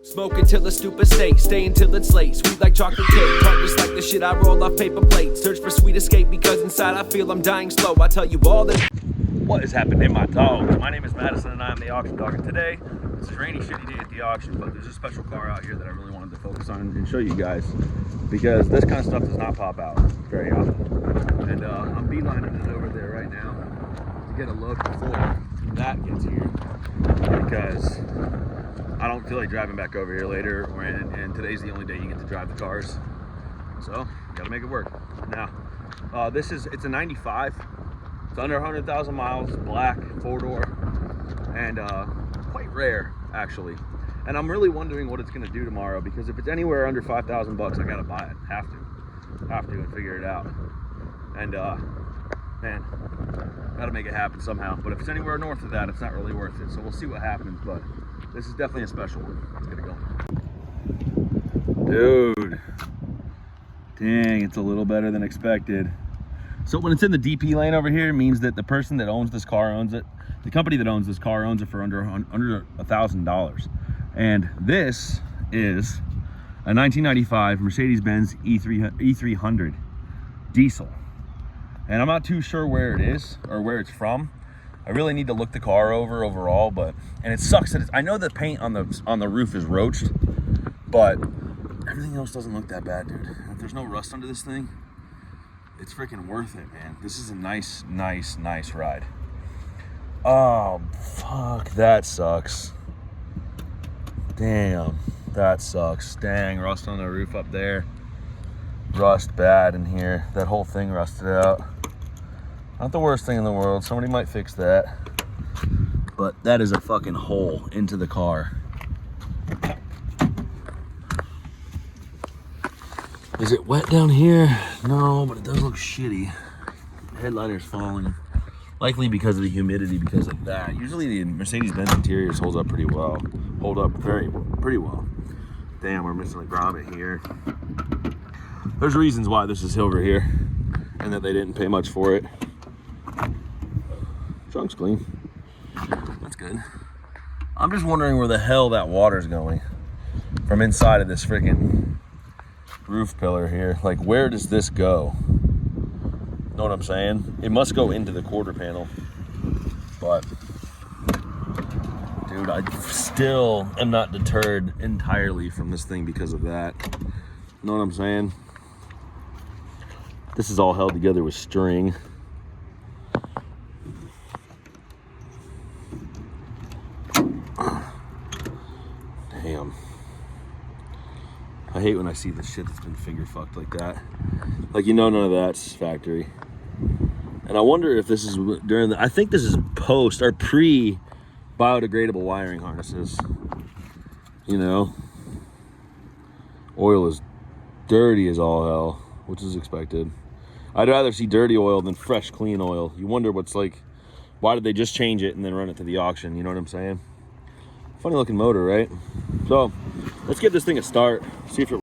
Smoke until a stupid state, stay until it's late. Sweet like chocolate cake, tart just like the shit I roll off paper plates. Search for sweet escape because inside I feel I'm dying slow. I tell you all that. What is happening, my dogs? My name is Madison and I'm the auction dog. And today, it's a rainy, shitty day at the auction, but there's a special car out here that I really wanted to focus on and show you guys because this kind of stuff does not pop out very often. And I'm beelining it over there right now to get a look before that gets here because I don't feel like driving back over here later, and today's the only day you get to drive the cars. So, gotta make it work. Now, it's a 95. It's under 100,000 miles, black, 4-door, and quite rare, actually. And I'm really wondering what it's gonna do tomorrow, because if it's anywhere under 5,000 bucks, I gotta buy it. Have to and figure it out. And man, gotta make it happen somehow. But if it's anywhere north of that, it's not really worth it. So we'll see what happens, but this is definitely a special one. Let's get it going. Dude, dang, it's a little better than expected. So when it's in the DP lane over here, it means that the person that owns this car owns it. The company that owns this car owns it for under $1,000. And this is a 1995 Mercedes-Benz E300 diesel. And I'm not too sure where it is or where it's from. I really need to look the car over overall, and it sucks that I know the paint on the roof is roached, but everything else doesn't look that bad, dude. If there's no rust under this thing, it's freaking worth it, man. This is a nice ride. Oh, fuck, that sucks. Damn, that sucks. Dang, rust on the roof up there. Rust bad in here. That whole thing rusted out. Not the worst thing in the world. Somebody might fix that. But that is a fucking hole into the car. Is it wet down here? No, but it does look shitty. The headliner's falling. Likely because of the humidity, because of that. Usually the Mercedes-Benz interiors hold up pretty well. Hold up pretty well. Damn, we're missing a grommet here. There's reasons why this is silver here and that they didn't pay much for it. Trunk's clean. That's good. I'm just wondering where the hell that water's going from inside of this freaking roof pillar here. Like, where does this go? Know what I'm saying? It must go into the quarter panel. But, dude, I still am not deterred entirely from this thing because of that. Know what I'm saying? This is all held together with string. Damn. I hate when I see the shit that's been finger fucked like that. Like, none of that's factory. And I wonder if this is during I think this is post or pre biodegradable wiring harnesses. Oil is dirty as all hell, which is expected. I'd rather see dirty oil than fresh, clean oil. You wonder why did they just change it and then run it to the auction? You know what I'm saying? Funny looking motor, right? So let's give this thing a start, see if it